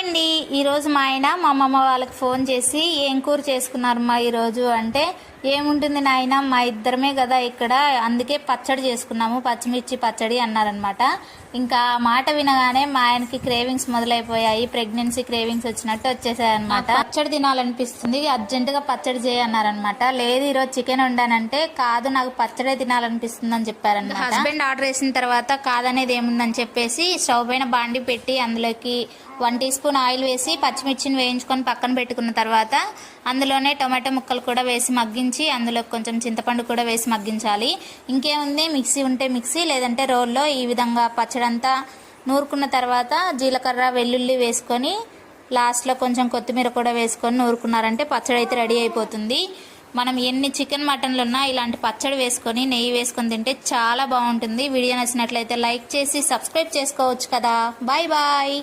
అండి, ఈరోజు మా ఆయన మా అమ్మమ్మ వాళ్ళకి ఫోన్ చేసి ఏం కూర చేసుకున్నారమ్మా ఈరోజు అంటే, ఏముంటుంది నాయన మా ఇద్దరమే కదా ఇక్కడ, అందుకే పచ్చడి చేసుకున్నాము, పచ్చిమిర్చి పచ్చడి అన్నారనమాట. ఇంకా మాట వినగానే మా ఆయనకి క్రేవింగ్స్ మొదలైపోయాయి, ప్రెగ్నెన్సీ క్రేవింగ్స్ వచ్చినట్టు వచ్చేసాయన్నమాట. పచ్చడి తినాలనిపిస్తుంది, అర్జెంటుగా పచ్చడి చేయన్నారనమాట. లేదు ఈరోజు చికెన్ వండానంటే, కాదు నాకు పచ్చడే తినాలనిపిస్తుంది అని చెప్పారనమాట. హస్బెండ్ ఆర్డర్ వేసిన తర్వాత కాదనేది ఏముందని చెప్పేసి స్టవ్ పైన బాండి పెట్టి అందులోకి 1 టీ స్పూన్ ఆయిల్ వేసి పచ్చిమిర్చిని వేయించుకొని పక్కన పెట్టుకున్న తర్వాత అందులోనే టొమాటో ముక్కలు కూడా వేసి మగ్గించి అందులో కొంచెం చింతపండు కూడా వేసి మగ్గించాలి. ఇంకేముంది, మిక్సీ ఉంటే మిక్సీ, లేదంటే రోల్లో ఈ విధంగా పచ్చడంతా నూరుకున్న తర్వాత జీలకర్ర వెల్లుల్లి వేసుకొని లాస్ట్లో కొంచెం కొత్తిమీర కూడా వేసుకొని నూరుకున్నారంటే పచ్చడి అయితే రెడీ అయిపోతుంది. మనం ఎన్ని చికెన్ మటన్లు ఉన్నా ఇలాంటి పచ్చడి వేసుకొని నెయ్యి వేసుకొని తింటే చాలా బాగుంటుంది. వీడియో నచ్చినట్లయితే లైక్ చేసి సబ్స్క్రైబ్ చేసుకోవచ్చు కదా. Bye bye.